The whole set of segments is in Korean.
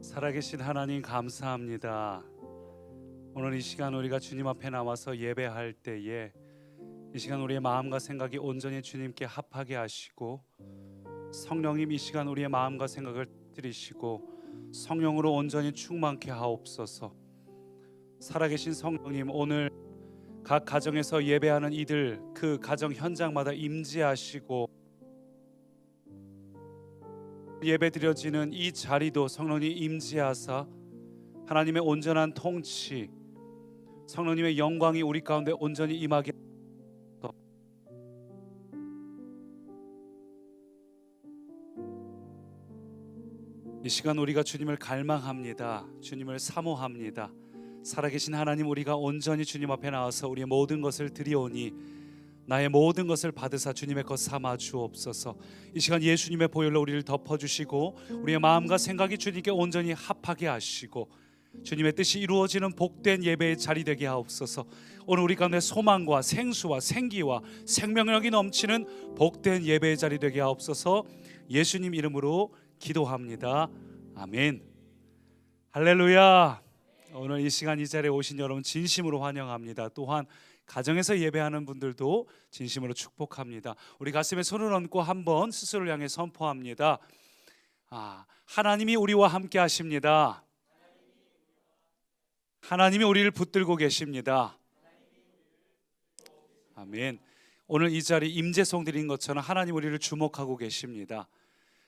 살아계신 하나님 감사합니다. 오늘 이 시간 우리가 주님 앞에 나와서 예배할 때에 이 시간 우리의 마음과 생각이 온전히 주님께 합하게 하시고, 성령님 이 시간 우리의 마음과 생각을 들이시고 성령으로 온전히 충만케 하옵소서. 살아계신 성령님, 오늘 각 가정에서 예배하는 이들 그 가정 현장마다 임재하시고, 예배 드려지는 이 자리도 성령님 임재하사 하나님의 온전한 통치, 성령님의 영광이 우리 가운데 온전히 임하게 하소서. 이 시간 우리가 주님을 갈망합니다. 주님을 사모합니다. 살아계신 하나님, 우리가 온전히 주님 앞에 나와서 우리의 모든 것을 드리오니 나의 모든 것을 받으사 주님의 것 삼아 주옵소서. 이 시간 예수님의 보혈로 우리를 덮어주시고 우리의 마음과 생각이 주님께 온전히 합하게 하시고 주님의 뜻이 이루어지는 복된 예배의 자리 되게 하옵소서. 오늘 우리 가운데 소망과 생수와 생기와 생명력이 넘치는 복된 예배의 자리 되게 하옵소서. 예수님 이름으로 기도합니다. 아멘. 할렐루야. 오늘 이 시간 이 자리에 오신 여러분 진심으로 환영합니다. 또한 가정에서 예배하는 분들도 진심으로 축복합니다. 우리 가슴에 손을 얹고 한번 스스로를 향해 선포합니다. 하나님이 우리와 함께 하십니다. 하나님이 우리를 붙들고 계십니다. 아멘. 오늘 이 자리 임재성 드린 것처럼 하나님 우리를 주목하고 계십니다.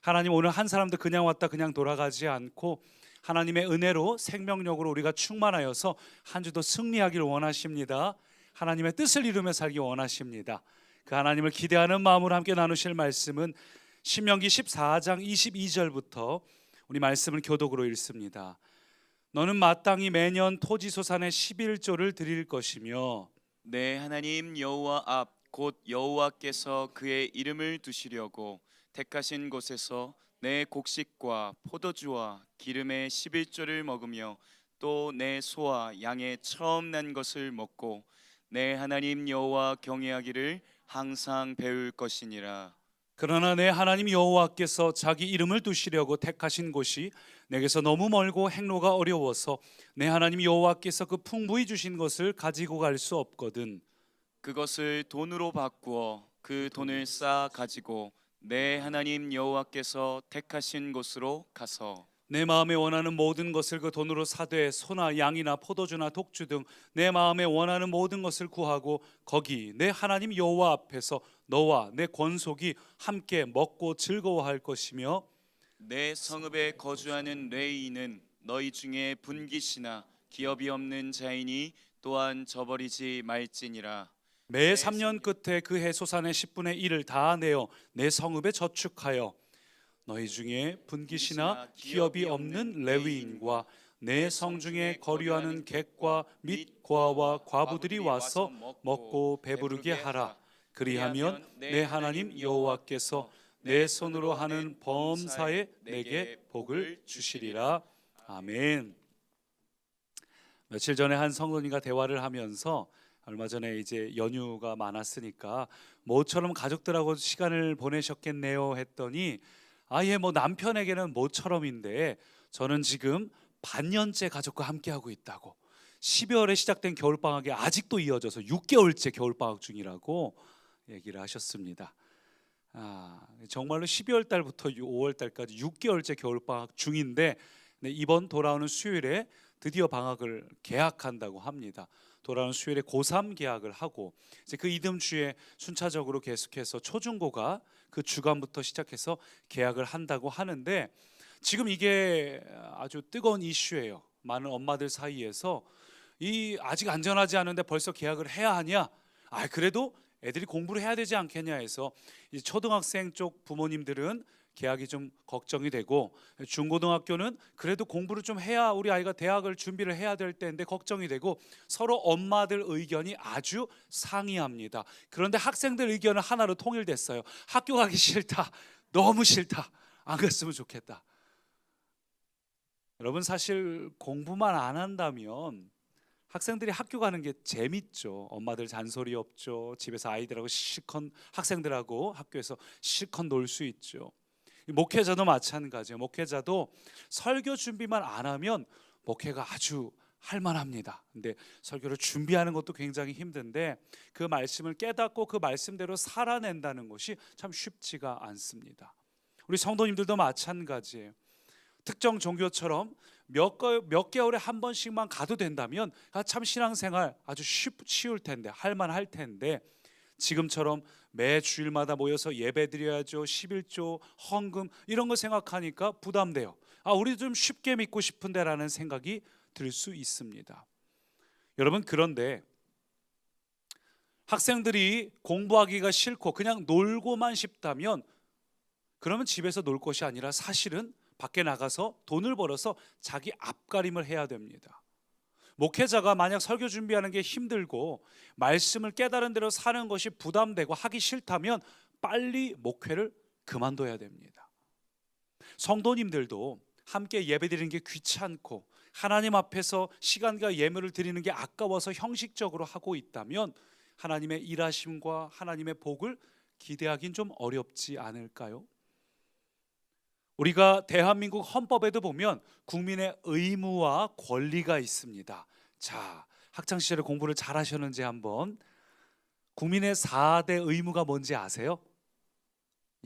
하나님 오늘 한 사람도 그냥 왔다 그냥 돌아가지 않고 하나님의 은혜로 생명력으로 우리가 충만하여서 한 주도 승리하기를 원하십니다. 하나님의 뜻을 이루며 살기 원하십니다. 그 하나님을 기대하는 마음으로 함께 나누실 말씀은 신명기 14장 22절부터 우리 말씀을 교독으로 읽습니다. 너는 마땅히 매년 토지소산의 11조를 드릴 것이며 내 하나님 여호와 앞 곧 여호와께서 그의 이름을 두시려고 택하신 곳에서 내 곡식과 포도주와 기름의 11조를 먹으며 또 내 소와 양의 처음 난 것을 먹고 내 하나님 여호와 경외하기를 항상 배울 것이니라. 그러나 내 하나님 여호와께서 자기 이름을 두시려고 택하신 곳이 내게서 너무 멀고 행로가 어려워서 내 하나님 여호와께서 그 풍부히 주신 것을 가지고 갈 수 없거든. 그것을 돈으로 바꾸어 그 돈을 쌓아 가지고 내 하나님 여호와께서 택하신 곳으로 가서 내 마음에 원하는 모든 것을 그 돈으로 사되 소나 양이나 포도주나 독주 등 내 마음에 원하는 모든 것을 구하고 거기 내 하나님 여호와 앞에서 너와 내 권속이 함께 먹고 즐거워할 것이며 내 성읍에 거주하는 레위인은 너희 중에 분깃이나 기업이 없는 자이니 또한 저버리지 말지니라. 매 3년 끝에 그 해 소산의 10분의 1을 다 내어 내 성읍에 저축하여 너희 중에 분깃이나 기업이 없는 레위인과 내 성중에 거류하는 객과 및 고아와 과부들이 와서 먹고 배부르게 하라. 그리하면 내 하나님 여호와께서 내 손으로 하는 범사에 내게 복을 주시리라. 아멘. 며칠 전에 한 성도님과 대화를 하면서 얼마 전에 이제 연휴가 많았으니까 모처럼 가족들하고 시간을 보내셨겠네요 했더니 뭐 남편에게는 모처럼인데 저는 지금 반년째 가족과 함께하고 있다고, 12월에 시작된 겨울방학이 아직도 이어져서 6개월째 겨울방학 중이라고 얘기를 하셨습니다. 정말로 12월 달부터 5월 달까지 6개월째 겨울방학 중인데 이번 돌아오는 수요일에 드디어 방학을 개학한다고 합니다. 돌아오는 수요일에 고3 개학을 하고 이제 그 이듬 주에 순차적으로 계속해서 초중고가 그 주간부터 시작해서 개학을 한다고 하는데, 지금 이게 아주 뜨거운 이슈예요. 많은 엄마들 사이에서 이 아직 안전하지 않은데 벌써 개학을 해야 하냐? 그래도 애들이 공부를 해야 되지 않겠냐 해서 이 초등학생 쪽 부모님들은 개학이 좀 걱정이 되고, 중고등학교는 그래도 공부를 좀 해야 우리 아이가 대학을 준비를 해야 될 때인데 걱정이 되고, 서로 엄마들 의견이 아주 상이합니다. 그런데 학생들 의견은 하나로 통일됐어요. 학교 가기 싫다, 너무 싫다, 안 갔으면 좋겠다. 여러분, 사실 공부만 안 한다면 학생들이 학교 가는 게 재밌죠. 엄마들 잔소리 없죠. 집에서 아이들하고 실컷, 학생들하고 학교에서 실컷 놀 수 있죠. 목회자도 마찬가지예요. 목회자도 설교 준비만 안 하면 목회가 아주 할만합니다. 근데 설교를 준비하는 것도 굉장히 힘든데 그 말씀을 깨닫고 그 말씀대로 살아낸다는 것이 참 쉽지가 않습니다. 우리 성도님들도 마찬가지예요. 특정 종교처럼 몇 개월에 한 번씩만 가도 된다면 참 신앙생활 아주 쉬울 텐데, 할만할 텐데, 지금처럼 매 주일마다 모여서 예배드려야죠, 11조, 헌금 이런 거 생각하니까 부담돼요. 우리도 좀 쉽게 믿고 싶은데 라는 생각이 들 수 있습니다. 여러분, 그런데 학생들이 공부하기가 싫고 그냥 놀고만 싶다면 그러면 집에서 놀 것이 아니라 사실은 밖에 나가서 돈을 벌어서 자기 앞가림을 해야 됩니다. 목회자가 만약 설교 준비하는 게 힘들고 말씀을 깨달은 대로 사는 것이 부담되고 하기 싫다면 빨리 목회를 그만둬야 됩니다. 성도님들도 함께 예배드리는 게 귀찮고 하나님 앞에서 시간과 예물을 드리는 게 아까워서 형식적으로 하고 있다면 하나님의 일하심과 하나님의 복을 기대하긴 좀 어렵지 않을까요? 우리가 대한민국 헌법에도 보면 국민의 의무와 권리가 있습니다. 자, 학창시절에 공부를 잘 하셨는지 한번, 국민의 4대 의무가 뭔지 아세요?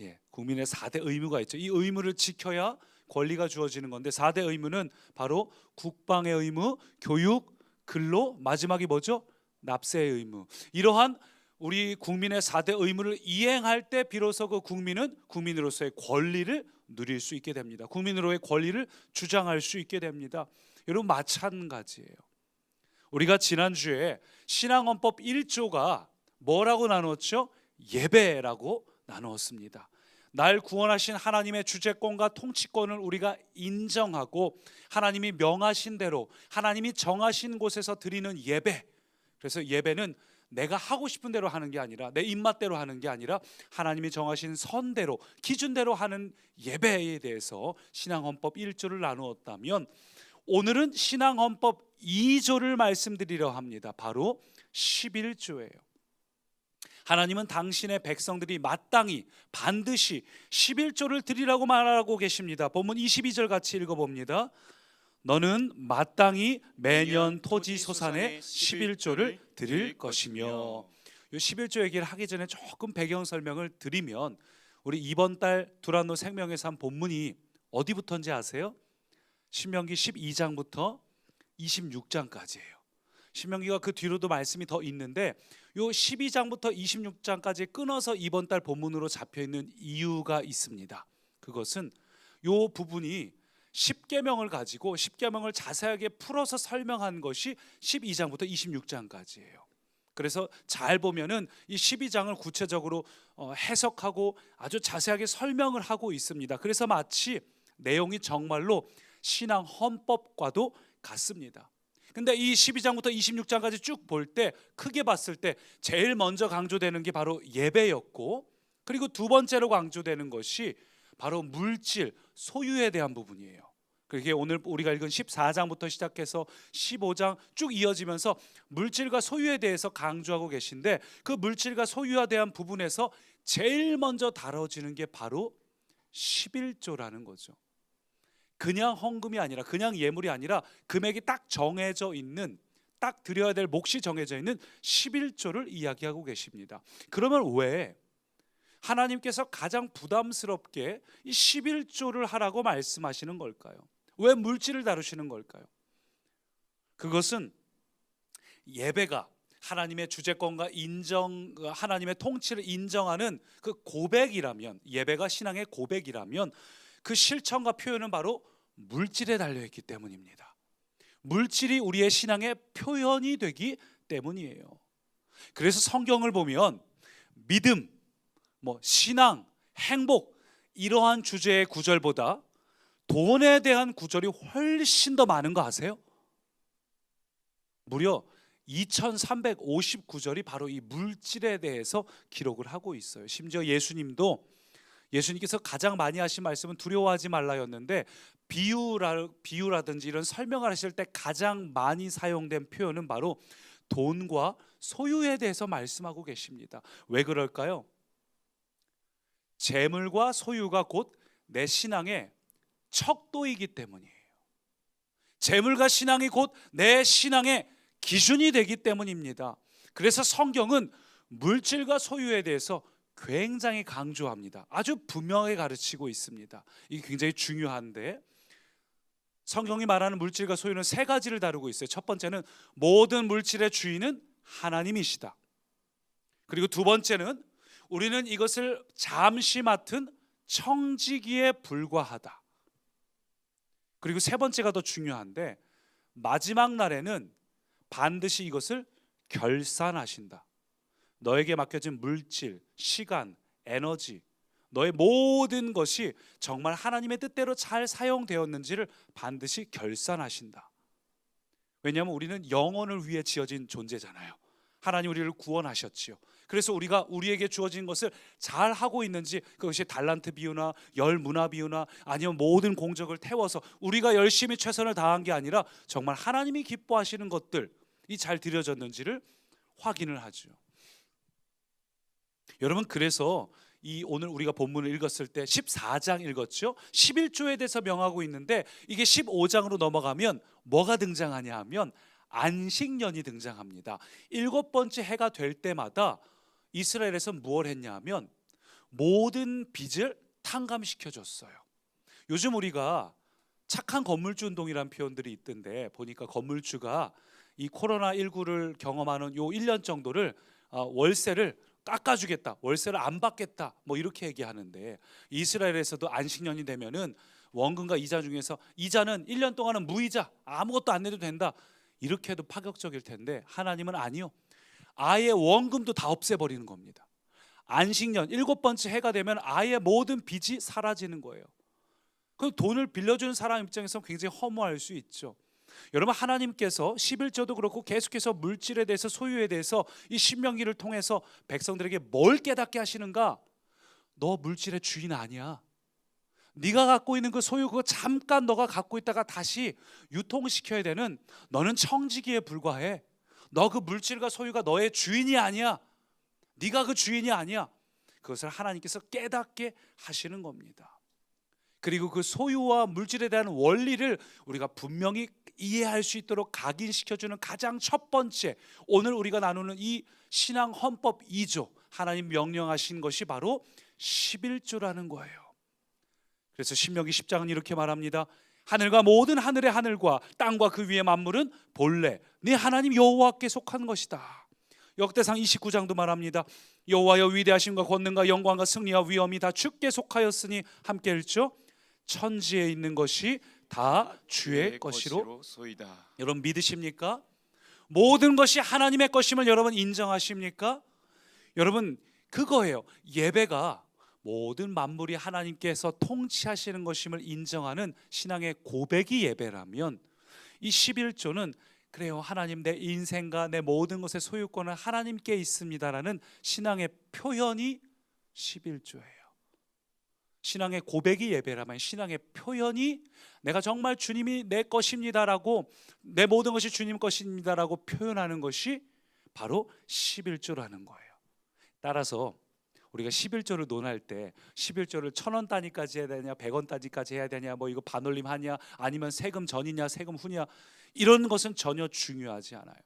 예, 국민의 4대 의무가 있죠. 이 의무를 지켜야 권리가 주어지는 건데 4대 의무는 바로 국방의 의무, 교육, 근로, 마지막이 뭐죠? 납세의 의무. 이러한 우리 국민의 4대 의무를 이행할 때 비로소 그 국민은 국민으로서의 권리를 누릴 수 있게 됩니다. 국민으로의 권리를 주장할 수 있게 됩니다. 여러분, 마찬가지예요. 우리가 지난주에 신앙헌법 1조가 뭐라고 나누었죠? 예배라고 나누었습니다. 날 구원하신 하나님의 주재권과 통치권을 우리가 인정하고 하나님이 명하신 대로 하나님이 정하신 곳에서 드리는 예배. 그래서 예배는 내가 하고 싶은 대로 하는 게 아니라, 내 입맛대로 하는 게 아니라 하나님이 정하신 선대로, 기준대로 하는 예배에 대해서 신앙헌법 1조를 나누었다면 오늘은 신앙헌법 2조를 말씀드리려 합니다. 바로 11조예요. 하나님은 당신의 백성들이 마땅히 반드시 11조를 드리라고 말하고 계십니다. 본문 22절 같이 읽어봅니다. 너는 마땅히 매년 토지 소산의 11조를 드릴 것이며. 이 11조 얘기를 하기 전에 조금 배경 설명을 드리면, 우리 이번 달 두란노 생명의 삶 본문이 어디부터인지 아세요? 신명기 12장부터 26장까지예요. 신명기가 그 뒤로도 말씀이 더 있는데 요 12장부터 26장까지 끊어서 이번 달 본문으로 잡혀 있는 이유가 있습니다. 그것은 요 부분이 10계명을 가지고 10계명을 자세하게 풀어서 설명한 것이 12장부터 26장까지예요. 그래서 잘 보면은 이 12장을 구체적으로 해석하고 아주 자세하게 설명을 하고 있습니다. 그래서 마치 내용이 정말로 신앙 헌법과도 같습니다. 근데 이 12장부터 26장까지 쭉 볼 때, 크게 봤을 때 제일 먼저 강조되는 게 바로 예배였고, 그리고 두 번째로 강조되는 것이 바로 물질, 소유에 대한 부분이에요. 그게 오늘 우리가 읽은 14장부터 시작해서 15장 쭉 이어지면서 물질과 소유에 대해서 강조하고 계신데, 그 물질과 소유에 대한 부분에서 제일 먼저 다뤄지는 게 바로 11조라는 거죠. 그냥 헌금이 아니라, 그냥 예물이 아니라 금액이 딱 정해져 있는, 딱 드려야 될 몫이 정해져 있는 11조를 이야기하고 계십니다. 그러면 왜 하나님께서 가장 부담스럽게 이 11조를 하라고 말씀하시는 걸까요? 왜 물질을 다루시는 걸까요? 그것은 예배가 하나님의 주재권과 하나님의 통치를 인정하는 그 고백이라면, 예배가 신앙의 고백이라면 그 실천과 표현은 바로 물질에 달려있기 때문입니다. 물질이 우리의 신앙의 표현이 되기 때문이에요. 그래서 성경을 보면 믿음, 신앙, 행복 이러한 주제의 구절보다 돈에 대한 구절이 훨씬 더 많은 거 아세요? 무려 2359절이 바로 이 물질에 대해서 기록을 하고 있어요. 심지어 예수님께서 가장 많이 하신 말씀은 두려워하지 말라였는데, 비유라든지 이런 설명을 하실 때 가장 많이 사용된 표현은 바로 돈과 소유에 대해서 말씀하고 계십니다. 왜 그럴까요? 재물과 소유가 곧 내 신앙의 척도이기 때문이에요. 재물과 신앙이 곧 내 신앙의 기준이 되기 때문입니다. 그래서 성경은 물질과 소유에 대해서 굉장히 강조합니다. 아주 분명하게 가르치고 있습니다. 이게 굉장히 중요한데, 성경이 말하는 물질과 소유는 세 가지를 다루고 있어요. 첫 번째는 모든 물질의 주인은 하나님이시다. 그리고 두 번째는 우리는 이것을 잠시 맡은 청지기에 불과하다. 그리고 세 번째가 더 중요한데, 마지막 날에는 반드시 이것을 결산하신다. 너에게 맡겨진 물질, 시간, 에너지, 너의 모든 것이 정말 하나님의 뜻대로 잘 사용되었는지를 반드시 결산하신다. 왜냐하면 우리는 영혼을 위해 지어진 존재잖아요. 하나님 우리를 구원하셨지요. 그래서 우리가 우리에게 주어진 것을 잘 하고 있는지, 그것이 달란트 비유나 열 문화 비유나 아니면 모든 공적을 태워서 우리가 열심히 최선을 다한 게 아니라 정말 하나님이 기뻐하시는 것들이 잘 드려졌는지를 확인을 하죠. 여러분, 그래서 이 오늘 우리가 본문을 읽었을 때 14장 읽었죠. 11조에 대해서 명하고 있는데, 이게 15장으로 넘어가면 뭐가 등장하냐 하면 안식년이 등장합니다. 7번째 해가 될 때마다 이스라엘에서 무엇을 했냐 하면 모든 빚을 탕감시켜줬어요. 요즘 우리가 착한 건물주 운동이라는 표현들이 있던데, 보니까 건물주가 이 코로나19를 경험하는 요 1년 정도를 월세를 깎아주겠다, 월세를 안 받겠다, 뭐 이렇게 얘기하는데, 이스라엘에서도 안식년이 되면은 원금과 이자 중에서 이자는 1년 동안은 무이자, 아무것도 안 내도 된다, 이렇게 해도 파격적일 텐데, 하나님은 아니요, 아예 원금도 다 없애버리는 겁니다. 안식년 7번째 해가 되면 아예 모든 빚이 사라지는 거예요. 그 돈을 빌려주는 사람 입장에서 굉장히 허무할 수 있죠. 여러분, 하나님께서 11조도 그렇고 계속해서 물질에 대해서, 소유에 대해서 이 신명기를 통해서 백성들에게 뭘 깨닫게 하시는가? 너 물질의 주인 아니야. 네가 갖고 있는 그 소유, 그거 잠깐 너가 갖고 있다가 다시 유통시켜야 되는, 너는 청지기에 불과해. 너 그 물질과 소유가 너의 주인이 아니야. 네가 그 주인이 아니야. 그것을 하나님께서 깨닫게 하시는 겁니다. 그리고 그 소유와 물질에 대한 원리를 우리가 분명히 이해할 수 있도록 각인시켜주는 가장 첫 번째, 오늘 우리가 나누는 이 신앙 헌법 2조, 하나님 명령하신 것이 바로 11조라는 거예요. 그래서 신명기 10장은 이렇게 말합니다. 하늘과 모든 하늘의 하늘과 땅과 그 위의 만물은 본래 네 하나님 여호와께 속한 것이다. 역대상 29장도 말합니다. 여호와여, 위대하심과 권능과 영광과 승리와 위엄이 다 주께 속하였으니, 함께 읽죠. 천지에 있는 것이 다 주의 것이로 소이다. 여러분 믿으십니까? 모든 것이 하나님의 것임을 여러분 인정하십니까? 여러분, 그거예요. 예배가 모든 만물이 하나님께서 통치하시는 것임을 인정하는 신앙의 고백이 예배라면, 이 11조는 그래요, 하나님, 내 인생과 내 모든 것의 소유권은 하나님께 있습니다라는 신앙의 표현이 11조예요. 신앙의 고백이 예배라면 신앙의 표현이 내가 정말 주님이 내 것입니다라고, 내 모든 것이 주님 것입니다라고 표현하는 것이 바로 11조라는 거예요. 따라서 우리가 11조를 논할 때 11조를 1,000원 단위까지 해야 되냐, 100원 단위까지 해야 되냐, 뭐 이거 반올림 하냐, 아니면 세금 전이냐, 세금 후냐, 이런 것은 전혀 중요하지 않아요.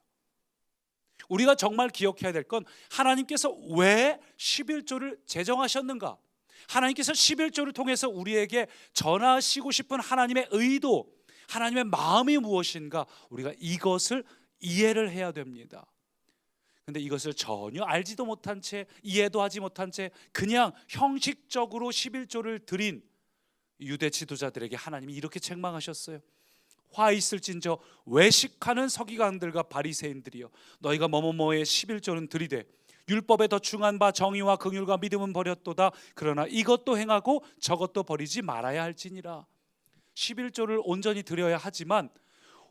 우리가 정말 기억해야 될 건, 하나님께서 왜 11조를 제정하셨는가? 하나님께서 11조를 통해서 우리에게 전하시고 싶은 하나님의 의도, 하나님의 마음이 무엇인가, 우리가 이것을 이해를 해야 됩니다. 근데 이것을 전혀 알지도 못한 채, 이해도 하지 못한 채 그냥 형식적으로 11조를 드린 유대 지도자들에게 하나님이 이렇게 책망하셨어요. 화 있을진저 외식하는 서기관들과 바리새인들이여, 너희가 뭐뭐뭐의 11조는 드리되 율법에 더 중한 바 정의와 긍휼과 믿음은 버렸도다. 그러나 이것도 행하고 저것도 버리지 말아야 할지니라. 11조를 온전히 드려야 하지만,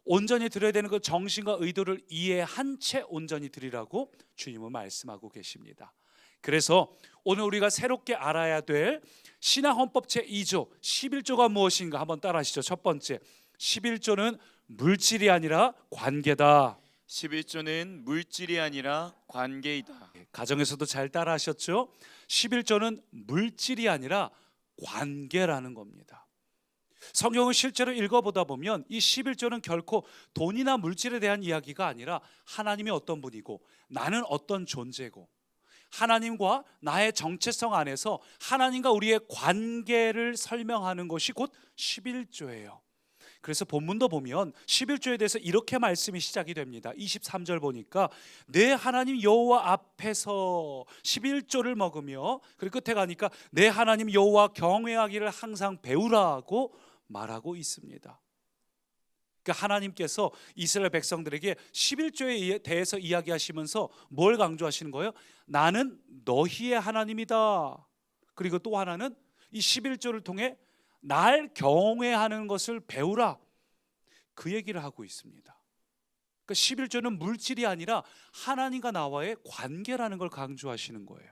온전히 드려야 되는 그 정신과 의도를 이해한 채 온전히 드리라고 주님은 말씀하고 계십니다. 그래서 오늘 우리가 새롭게 알아야 될 신앙헌법 제2조 11조가 무엇인가 한번 따라하시죠. 첫 번째, 11조는 물질이 아니라 관계다. 11조는 물질이 아니라 관계이다. 가정에서도 잘 따라하셨죠? 11조는 물질이 아니라 관계라는 겁니다. 성경을 실제로 읽어보다 보면 이 11조는 결코 돈이나 물질에 대한 이야기가 아니라 하나님이 어떤 분이고 나는 어떤 존재고 하나님과 나의 정체성 안에서 하나님과 우리의 관계를 설명하는 것이 곧 11조예요. 그래서 본문도 보면 11조에 대해서 이렇게 말씀이 시작이 됩니다. 23절 보니까 내 하나님 여호와 앞에서 11조를 먹으며, 그리고 끝에 가니까 내 하나님 여호와 경외하기를 항상 배우라고 말하고 있습니다. 그러니까 하나님께서 이스라엘 백성들에게 11조에 대해서 이야기하시면서 뭘 강조하시는 거예요? 나는 너희의 하나님이다. 그리고 또 하나는 이 11조를 통해 날 경외하는 것을 배우라, 그 얘기를 하고 있습니다. 그러니까 11조는 물질이 아니라 하나님과 나와의 관계라는 걸 강조하시는 거예요.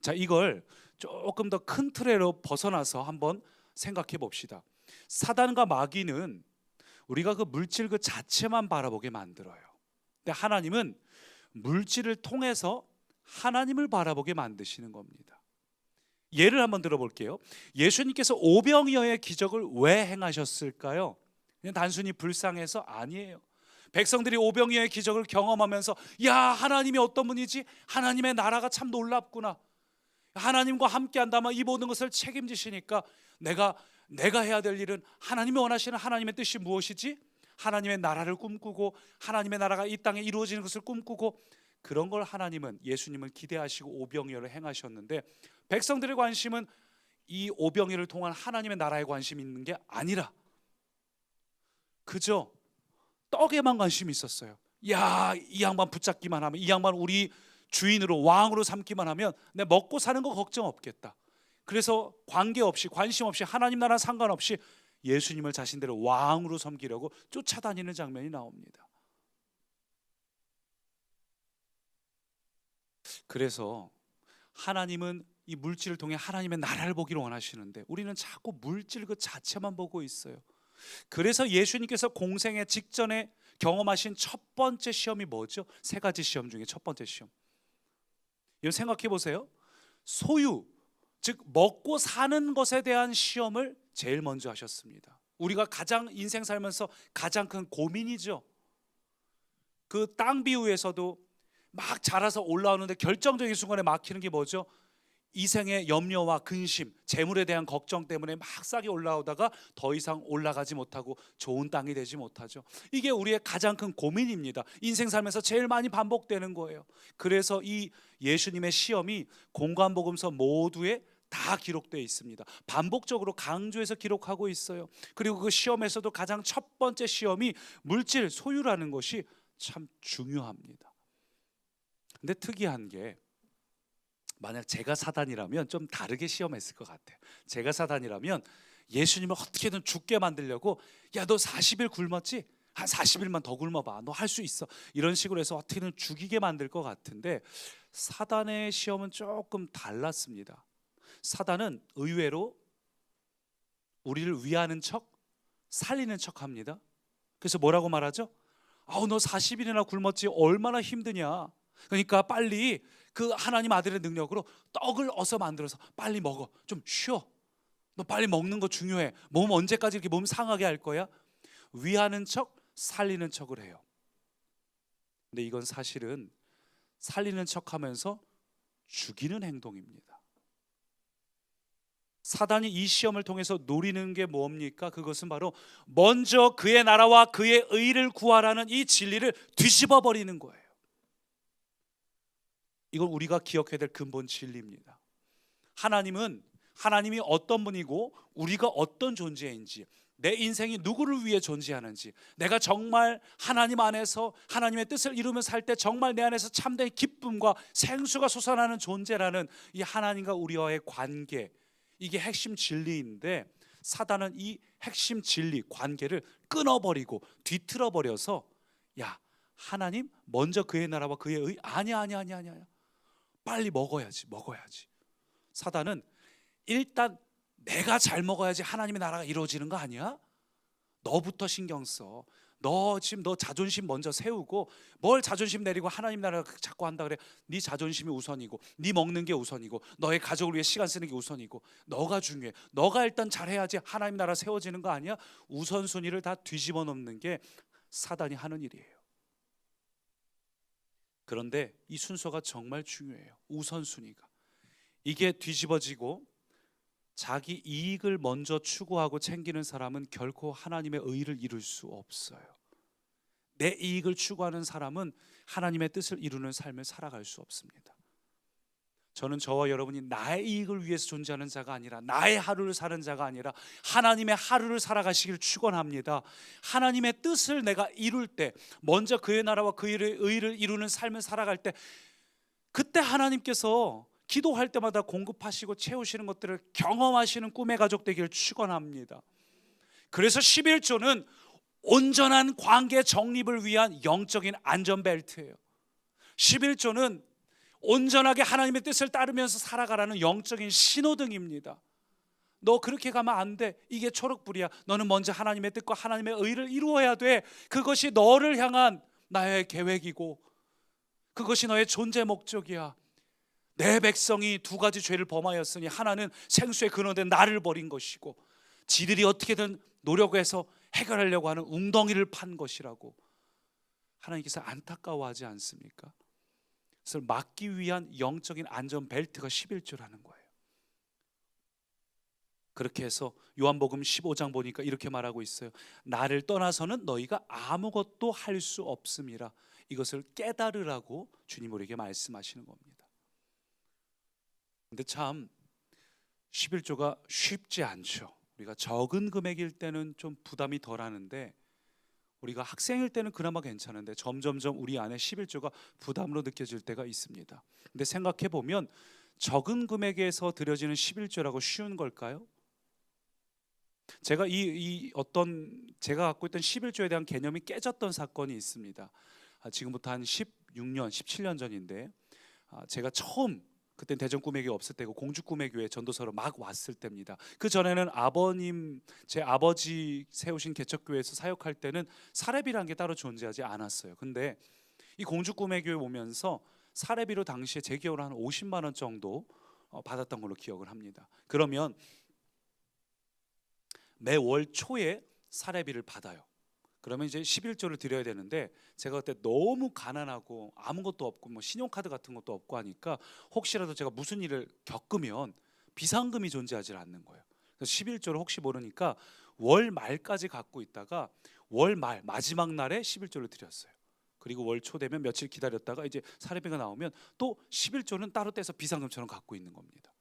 자, 이걸 조금 더 큰 틀로 벗어나서 한번 생각해 봅시다. 사단과 마귀는 우리가 그 물질 그 자체만 바라보게 만들어요. 근데 하나님은 물질을 통해서 하나님을 바라보게 만드시는 겁니다. 예를 한번 들어볼게요. 예수님께서 오병이어의 기적을 왜 행하셨을까요? 그냥 단순히 불쌍해서? 아니에요. 백성들이 오병이어의 기적을 경험하면서 야, 하나님이 어떤 분이지? 하나님의 나라가 참 놀랍구나. 하나님과 함께 한다면 이 모든 것을 책임지시니까 내가 해야 될 일은 하나님이 원하시는 하나님의 뜻이 무엇이지? 하나님의 나라를 꿈꾸고 하나님의 나라가 이 땅에 이루어지는 것을 꿈꾸고, 그런 걸 하나님은, 예수님을 기대하시고 오병이어를 행하셨는데, 백성들의 관심은 이 오병이어를 통한 하나님의 나라에 관심이 있는 게 아니라 그저 떡에만 관심이 있었어요. 야, 이 양반 붙잡기만 하면, 이 양반 우리 주인으로 왕으로 삼기만 하면 내 먹고 사는 거 걱정 없겠다. 그래서 관계없이, 관심 없이, 하나님 나라 상관없이 예수님을 자신들의 왕으로 섬기려고 쫓아다니는 장면이 나옵니다. 그래서 하나님은 이 물질을 통해 하나님의 나라를 보기를 원하시는데 우리는 자꾸 물질 그 자체만 보고 있어요. 그래서 예수님께서 공생의 직전에 경험하신 첫 번째 시험이 뭐죠? 세 가지 시험 중에 첫 번째 시험, 이거 생각해 보세요. 소유, 즉 먹고 사는 것에 대한 시험을 제일 먼저 하셨습니다. 우리가 가장 인생 살면서 가장 큰 고민이죠. 그 땅 비유에서도 막 자라서 올라오는데 결정적인 순간에 막히는 게 뭐죠? 이생의 염려와 근심, 재물에 대한 걱정 때문에 막 싹이 올라오다가 더 이상 올라가지 못하고 좋은 땅이 되지 못하죠. 이게 우리의 가장 큰 고민입니다. 인생 살면서 제일 많이 반복되는 거예요. 그래서 이 예수님의 시험이 공관복음서 모두에 다 기록되어 있습니다. 반복적으로 강조해서 기록하고 있어요. 그리고 그 시험에서도 가장 첫 번째 시험이 물질, 소유라는 것이 참 중요합니다. 근데 특이한 게, 만약 제가 사단이라면 좀 다르게 시험했을 것 같아요. 제가 사단이라면 예수님을 어떻게든 죽게 만들려고, 야, 너 40일 굶었지? 한 40일만 더 굶어봐. 너 할 수 있어. 이런 식으로 해서 어떻게든 죽이게 만들 것 같은데, 사단의 시험은 조금 달랐습니다. 사단은 의외로 우리를 위하는 척, 살리는 척 합니다. 그래서 뭐라고 말하죠? 아우, 너 40일이나 굶었지? 얼마나 힘드냐. 그러니까 빨리 그 하나님 아들의 능력으로 떡을 어서 만들어서 빨리 먹어. 좀 쉬어. 너 빨리 먹는 거 중요해. 몸 언제까지 이렇게 몸 상하게 할 거야? 위하는 척, 살리는 척을 해요. 근데 이건 사실은 살리는 척하면서 죽이는 행동입니다. 사단이 이 시험을 통해서 노리는 게 뭡니까? 그것은 바로 먼저 그의 나라와 그의 의를 구하라는 이 진리를 뒤집어 버리는 거예요. 이건 우리가 기억해야 될 근본 진리입니다. 하나님이 어떤 분이고 우리가 어떤 존재인지, 내 인생이 누구를 위해 존재하는지, 내가 정말 하나님 안에서 하나님의 뜻을 이루며 살 때 정말 내 안에서 참된 기쁨과 생수가 솟아나는 존재라는 이 하나님과 우리와의 관계, 이게 핵심 진리인데, 사단은 이 핵심 진리, 관계를 끊어버리고 뒤틀어버려서, 야, 하나님 먼저 그의 나라와 그의 의, 아니야. 빨리 먹어야지. 사단은 일단 내가 잘 먹어야지 하나님의 나라가 이루어지는 거 아니야? 너부터 신경 써. 너 지금 너 자존심 먼저 세우고 뭘 자존심 내리고 하나님 나라 자꾸 한다 그래. 네 자존심이 우선이고 네 먹는 게 우선이고 너의 가족을 위해 시간 쓰는 게 우선이고 너가 중요해. 너가 일단 잘해야지 하나님 나라 세워지는 거 아니야? 우선순위를 다 뒤집어 놓는 게 사단이 하는 일이에요. 그런데 이 순서가 정말 중요해요. 우선순위가. 이게 뒤집어지고 자기 이익을 먼저 추구하고 챙기는 사람은 결코 하나님의 의를 이룰 수 없어요. 내 이익을 추구하는 사람은 하나님의 뜻을 이루는 삶을 살아갈 수 없습니다. 저는 저와 여러분이 나의 이익을 위해서 존재하는 자가 아니라 나의 하루를 사는 자가 아니라 하나님의 하루를 살아가시기를 축원합니다. 하나님의 뜻을 내가 이룰 때, 먼저 그의 나라와 그의 의를 이루는 삶을 살아갈 때, 그때 하나님께서 기도할 때마다 공급하시고 채우시는 것들을 경험하시는 꿈의 가족 되기를 축원합니다. 그래서 11조는 온전한 관계 정립을 위한 영적인 안전벨트예요. 11조는 온전하게 하나님의 뜻을 따르면서 살아가라는 영적인 신호등입니다. 너 그렇게 가면 안 돼. 이게 초록불이야. 너는 먼저 하나님의 뜻과 하나님의 의를 이루어야 돼. 그것이 너를 향한 나의 계획이고 그것이 너의 존재 목적이야. 내 백성이 두 가지 죄를 범하였으니 하나는 생수의 근원된 나를 버린 것이고 지들이 어떻게든 노력해서 해결하려고 하는 웅덩이를 판 것이라고 하나님께서 안타까워하지 않습니까? 그래서 막기 위한 영적인 안전벨트가 11조라는 거예요. 그렇게 해서 요한복음 15장 보니까 이렇게 말하고 있어요. 나를 떠나서는 너희가 아무것도 할 수 없음이라. 이것을 깨달으라고 주님 우리에게 말씀하시는 겁니다. 근데 참 11조가 쉽지 않죠. 우리가 적은 금액일 때는 좀 부담이 덜 하는데 우리가 학생일 때는 그나마 괜찮은데 점점점 우리 안에 11조가 부담으로 느껴질 때가 있습니다. 근데 생각해 보면 적은 금액에서 드려지는 11조라고 쉬운 걸까요? 제가 제가 갖고 있던 11조에 대한 개념이 깨졌던 사건이 있습니다. 지금부터 한 16년, 17년 전인데 제가 처음 그때 대전 꿈의 교회 없을 때고 공주 꿈의 교회 전도서로 막 왔을 때입니다. 그 전에는 제 아버지 세우신 개척교회에서 사역할 때는 사례비라는 게 따로 존재하지 않았어요. 근데 이 공주 꿈의 교회 오면서 사례비로 당시에 제 기억으로 한 50만 원 정도 받았던 걸로 기억을 합니다. 그러면 매월 초에 사례비를 받아요. 그러면 이제 11조를 드려야 되는데 제가 그때 너무 가난하고 아무것도 없고 뭐 신용카드 같은 것도 없고 하니까 혹시라도 제가 무슨 일을 겪으면 비상금이 존재하지 않는 거예요. 그래서 11조를 혹시 모르니까 월 말까지 갖고 있다가 월 말 마지막 날에 11조를 드렸어요. 그리고 월 초 되면 며칠 기다렸다가 이제 사례비가 나오면 또 11조는 따로 떼서 비상금처럼 갖고 있는 겁니다.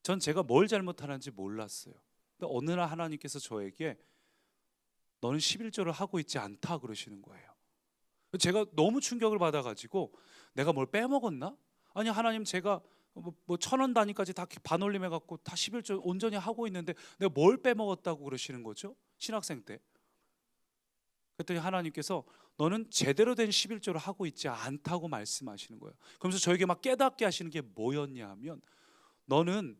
전 제가 뭘 잘못하는지 몰랐어요. 근데 어느 날 하나님께서 저에게 너는 11조를 하고 있지 않다 그러시는 거예요. 제가 너무 충격을 받아가지고 내가 뭘 빼먹었나? 아니 하나님 제가 뭐 1,000원 단위까지 다 반올림해갖고 다 11조 온전히 하고 있는데 내가 뭘 빼먹었다고 그러시는 거죠? 신학생 때. 그랬더니 하나님께서 너는 제대로 된 11조를 하고 있지 않다고 말씀하시는 거예요. 그러면서 저에게 막 깨닫게 하시는 게 뭐였냐 하면 너는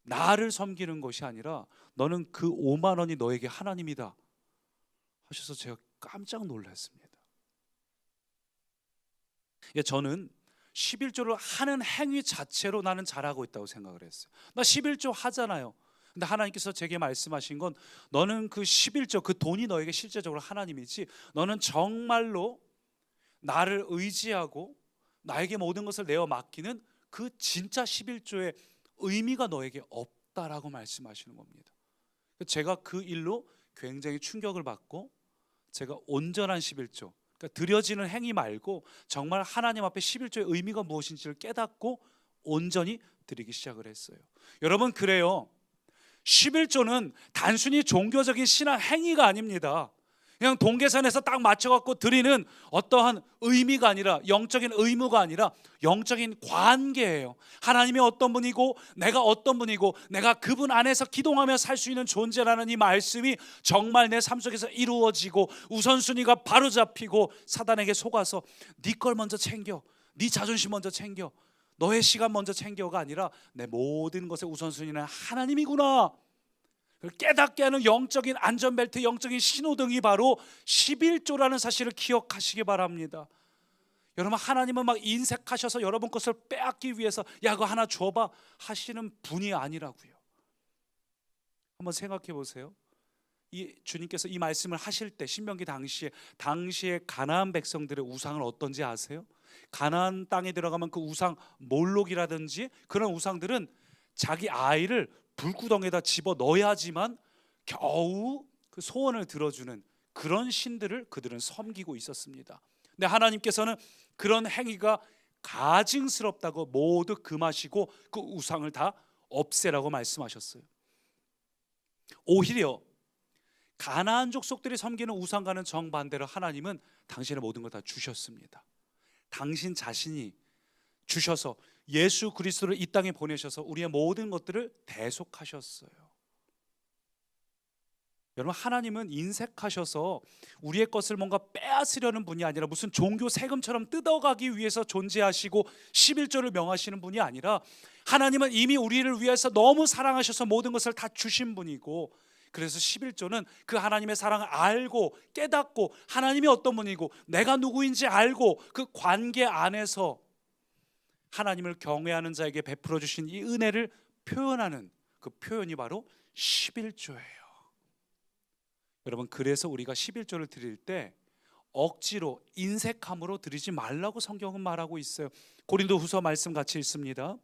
나를 섬기는 것이 아니라 너는 그 5만 원이 너에게 하나님이다 하셔서 제가 깜짝 놀랐습니다. 저는 11조를 하는 행위 자체로 나는 잘하고 있다고 생각을 했어요. 나 11조 하잖아요. 근데 하나님께서 제게 말씀하신 건 너는 그 11조 그 돈이 너에게 실제적으로 하나님이지 너는 정말로 나를 의지하고 나에게 모든 것을 내어 맡기는 그 진짜 11조의 의미가 너에게 없다라고 말씀하시는 겁니다. 제가 그 일로 굉장히 충격을 받고 제가 온전한 11조 그러니까 드려지는 행위 말고 정말 하나님 앞에 11조의 의미가 무엇인지를 깨닫고 온전히 드리기 시작을 했어요. 여러분 그래요. 11조는 단순히 종교적인 신앙 행위가 아닙니다. 그냥 동계산에서 딱 맞춰갖고 드리는 어떠한 의미가 아니라 영적인 의무가 아니라 영적인 관계예요. 하나님이 어떤 분이고 내가 어떤 분이고 내가 그분 안에서 기동하며 살 수 있는 존재라는 이 말씀이 정말 내 삶 속에서 이루어지고 우선순위가 바로 잡히고 사단에게 속아서 네 걸 먼저 챙겨 네 자존심 먼저 챙겨 너의 시간 먼저 챙겨가 아니라 내 모든 것의 우선순위는 하나님이구나. 깨닫게 하는 영적인 안전벨트, 영적인 신호등이 바로 11조라는 사실을 기억하시기 바랍니다. 여러분, 하나님은 막 인색하셔서 여러분 것을 빼앗기 위해서 야 그거 하나 줘봐 하시는 분이 아니라고요. 한번 생각해 보세요. 이 주님께서 이 말씀을 하실 때 신명기 당시에 가나안 백성들의 우상은 어떤지 아세요? 가나안 땅에 들어가면 그 우상 몰록이라든지 그런 우상들은 자기 아이를 불구덩이에다 집어 넣어야지만 겨우 그 소원을 들어주는 그런 신들을 그들은 섬기고 있었습니다. 근데 하나님께서는 그런 행위가 가증스럽다고 모두 금하시고 그 우상을 다 없애라고 말씀하셨어요. 오히려 가나안 족속들이 섬기는 우상과는 정반대로 하나님은 당신의 모든 걸 다 주셨습니다. 당신 자신이 주셔서 예수 그리스도를 이 땅에 보내셔서 우리의 모든 것들을 대속하셨어요. 여러분, 하나님은 인색하셔서 우리의 것을 뭔가 빼앗으려는 분이 아니라 무슨 종교 세금처럼 뜯어가기 위해서 존재하시고 11조를 명하시는 분이 아니라 하나님은 이미 우리를 위해서 너무 사랑하셔서 모든 것을 다 주신 분이고, 그래서 11조는 그 하나님의 사랑을 알고 깨닫고 하나님이 어떤 분이고 내가 누구인지 알고 그 관계 안에서 하나님을 경외하는 자에게 베풀어 주신 이 은혜를 표현하는 그 표현이 바로 11조예요. 여러분, 그래서 우리가 11조를 드릴 때 억지로 인색함으로 드리지 말라고 성경은 말하고 있어요. 고린도후서 말씀 같이 읽습니다.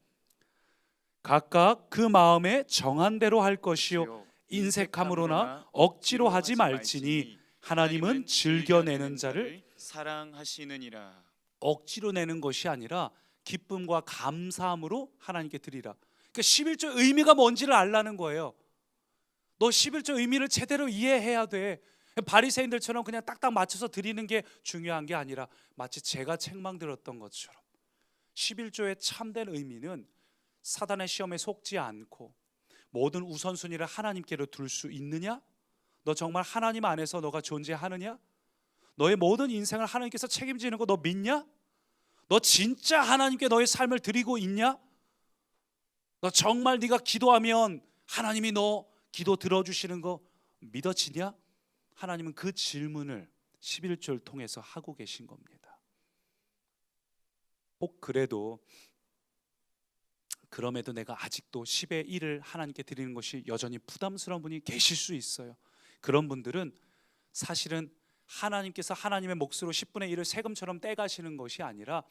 각각 그 마음에 정한 대로 할 것이요 인색함으로나 억지로 하지 말지니 하나님은 즐겨내는 자를 사랑하시느니라. 억지로 내는 것이 아니라 기쁨과 감사함으로 하나님께 드리라. 그러니까 11조 의미가 뭔지를 알라는 거예요. 너 11조 의미를 제대로 이해해야 돼. 바리새인들처럼 그냥 딱딱 맞춰서 드리는 게 중요한 게 아니라 마치 제가 책망들었던 것처럼 11조의 참된 의미는 사단의 시험에 속지 않고 모든 우선순위를 하나님께로 둘 수 있느냐? 너 정말 하나님 안에서 너가 존재하느냐? 너의 모든 인생을 하나님께서 책임지는 거 너 믿냐? 너 진짜 하나님께 너의 삶을 드리고 있냐? 너 정말 네가 기도하면 하나님이 너 기도 들어주시는 거 믿어지냐? 하나님은 그 질문을 11조를 통해서 하고 계신 겁니다. 혹 그럼에도 내가 아직도 10의 1을 하나님께 드리는 것이 여전히 부담스러운 분이 계실 수 있어요. 그런 분들은 사실은 하나님께서 하나님의 몫으로 10분의 1을 세금처럼 떼가시는 것이 아니라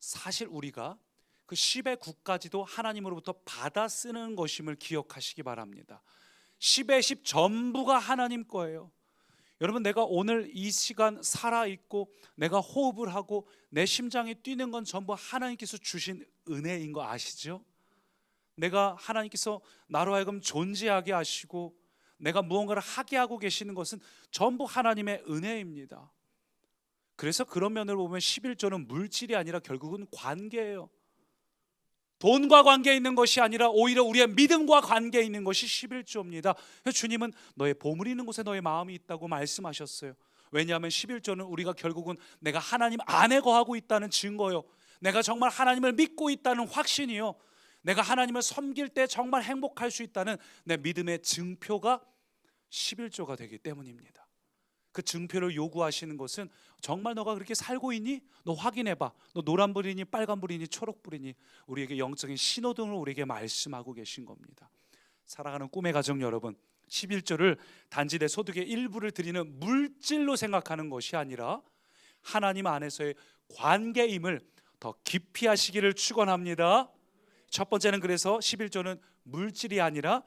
사실 우리가 그 10의 9까지도 하나님으로부터 받아 쓰는 것임을 기억하시기 바랍니다. 10의 10 전부가 하나님 거예요. 여러분, 내가 오늘 이 시간 살아있고 내가 호흡을 하고 내 심장이 뛰는 건 전부 하나님께서 주신 은혜인 거 아시죠? 내가 하나님께서 나로 하여금 존재하게 하시고 내가 무언가를 하게 하고 계시는 것은 전부 하나님의 은혜입니다. 그래서 그런 면을 보면 11조는 물질이 아니라 결국은 관계예요. 돈과 관계 있는 것이 아니라 오히려 우리의 믿음과 관계 있는 것이 11조입니다. 주님은 너의 보물이 있는 곳에 너의 마음이 있다고 말씀하셨어요. 왜냐하면 11조는 우리가 결국은 내가 하나님 안에 거하고 있다는 증거요, 내가 정말 하나님을 믿고 있다는 확신이요, 내가 하나님을 섬길 때 정말 행복할 수 있다는 내 믿음의 증표가 11조가 되기 때문입니다. 그 증표를 요구하시는 것은 정말 너가 그렇게 살고 있니? 너 확인해봐. 너 노란불이니 빨간불이니 초록불이니? 우리에게 영적인 신호등을 우리에게 말씀하고 계신 겁니다. 살아가는 꿈의 가정 여러분, 11조를 단지 내 소득의 일부를 드리는 물질로 생각하는 것이 아니라 하나님 안에서의 관계임을 더 깊이 하시기를 축원합니다. 첫 번째는 그래서 11조는 물질이 아니라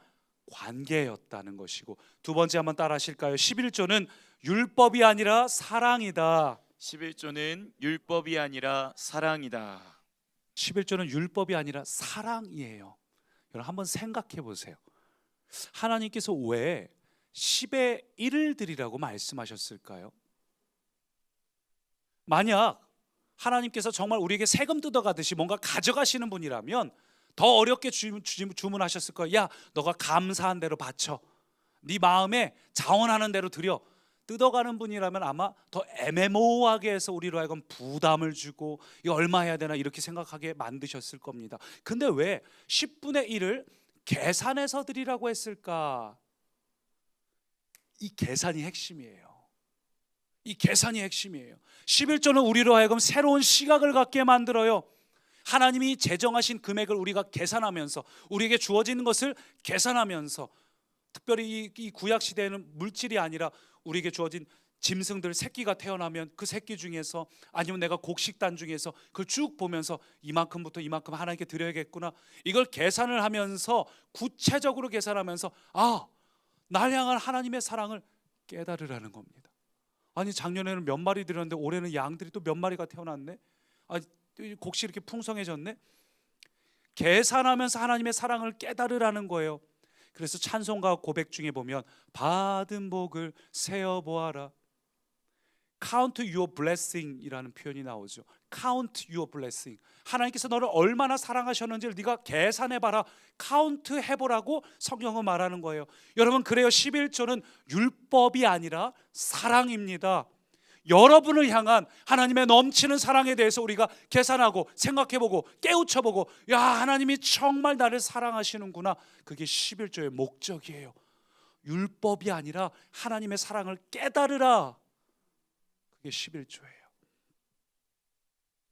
관계였다는 것이고, 두 번째 한번 따라 하실까요? 11조는 율법이 아니라 사랑이다. 11조는 율법이 아니라 사랑이다. 11조는 율법이 아니라 사랑이에요. 여러분, 한번 생각해 보세요. 하나님께서 왜 10의 1을 드리라고 말씀하셨을까요? 만약 하나님께서 정말 우리에게 세금 뜯어가듯이 뭔가 가져가시는 분이라면 더 어렵게 주문하셨을 거예요. 야, 너가 감사한 대로 바쳐, 네 마음에 자원하는 대로 드려. 뜯어가는 분이라면 아마 더 애매모호하게 해서 우리로 하여금 부담을 주고 이거 얼마 해야 되나 이렇게 생각하게 만드셨을 겁니다. 근데 왜 10분의 1을 계산해서 드리라고 했을까? 이 계산이 핵심이에요. 이 계산이 핵심이에요. 11조는 우리로 하여금 새로운 시각을 갖게 만들어요. 하나님이 제정하신 금액을 우리가 계산하면서, 우리에게 주어지는 것을 계산하면서, 특별히 이 구약 시대에는 물질이 아니라 우리에게 주어진 짐승들 새끼가 태어나면 그 새끼 중에서, 아니면 내가 곡식단 중에서 그걸 쭉 보면서 이만큼부터 이만큼 하나님께 드려야겠구나, 이걸 계산을 하면서, 구체적으로 계산하면서 날 향한 하나님의 사랑을 깨달으라는 겁니다. 아니, 작년에는 몇 마리 드렸는데 올해는 양들이 또 몇 마리가 태어났네. 곡식이 이렇게 풍성해졌네. 계산하면서 하나님의 사랑을 깨달으라는 거예요. 그래서 찬송가 고백 중에 보면 받은 복을 세어보아라, Count your blessing 이라는 표현이 나오죠. Count your blessing. 하나님께서 너를 얼마나 사랑하셨는지를 네가 계산해봐라, 카운트 해보라고 성경은 말하는 거예요. 여러분, 그래요. 11조는 율법이 아니라 사랑입니다. 여러분을 향한 하나님의 넘치는 사랑에 대해서 우리가 계산하고 생각해보고 깨우쳐보고, 야, 하나님이 정말 나를 사랑하시는구나. 그게 11조의 목적이에요. 율법이 아니라 하나님의 사랑을 깨달으라. 그게 11조예요.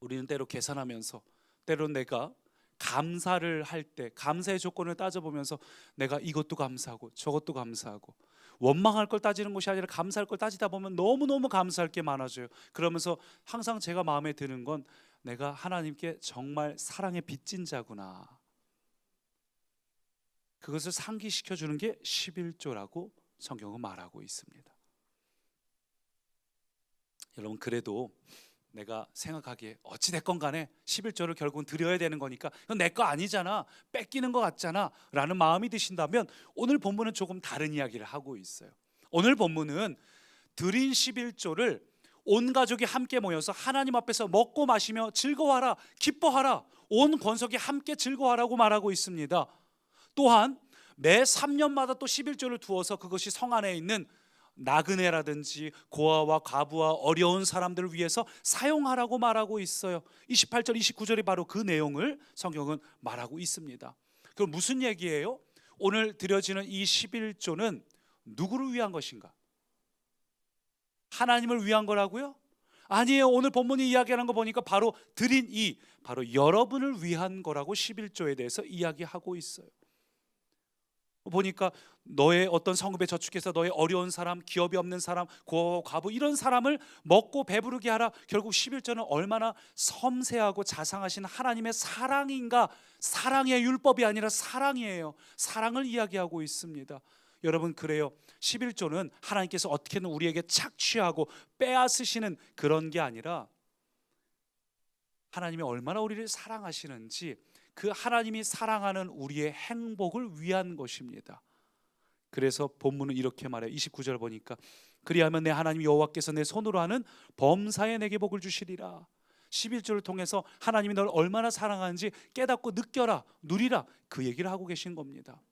우리는 때로 계산하면서, 때로 내가 감사를 할 때 감사의 조건을 따져보면서 내가 이것도 감사하고 저것도 감사하고, 원망할 걸 따지는 것이 아니라 감사할 걸 따지다 보면 너무너무 감사할 게 많아져요. 그러면서 항상 제가 마음에 드는 건 내가 하나님께 정말 사랑에 빚진 자구나, 그것을 상기시켜 주는 게 11조라고 성경은 말하고 있습니다. 여러분, 그래도 내가 생각하기에 어찌됐건 간에 11조를 결국은 드려야 되는 거니까 이건 내 거 아니잖아, 뺏기는 것 같잖아 라는 마음이 드신다면, 오늘 본문은 조금 다른 이야기를 하고 있어요. 오늘 본문은 드린 11조를 온 가족이 함께 모여서 하나님 앞에서 먹고 마시며 즐거워하라, 기뻐하라, 온 권속이 함께 즐거워하라고 말하고 있습니다. 또한 매 3년마다 또 11조를 두어서 그것이 성 안에 있는 나그네라든지 고아와 과부와 어려운 사람들을 위해서 사용하라고 말하고 있어요. 28절 29절이 바로 그 내용을 성경은 말하고 있습니다. 그럼 무슨 얘기예요? 오늘 드려지는 이 11조는 누구를 위한 것인가? 하나님을 위한 거라고요? 아니에요. 오늘 본문이 이야기하는 거 보니까 바로 드린 바로 여러분을 위한 거라고 11조에 대해서 이야기하고 있어요. 보니까 너의 어떤 성읍에 저축해서 너의 어려운 사람, 기업이 없는 사람, 고아와 과부 이런 사람을 먹고 배부르게 하라. 결국 11조는 얼마나 섬세하고 자상하신 하나님의 사랑인가. 사랑의 율법이 아니라 사랑이에요. 사랑을 이야기하고 있습니다. 여러분, 그래요. 11조는 하나님께서 어떻게든 우리에게 착취하고 빼앗으시는 그런 게 아니라, 하나님이 얼마나 우리를 사랑하시는지 그 하나님이 사랑하는 우리의 행복을 위한 것입니다. 그래서 본문은 이렇게 말해요. 29절 보니까 그리하면 내 하나님 여호와께서 내 손으로 하는 범사에 내게 복을 주시리라. 11조를 통해서 하나님이 널 얼마나 사랑하는지 깨닫고 느껴라, 누리라, 그 얘기를 하고 계신 겁니다.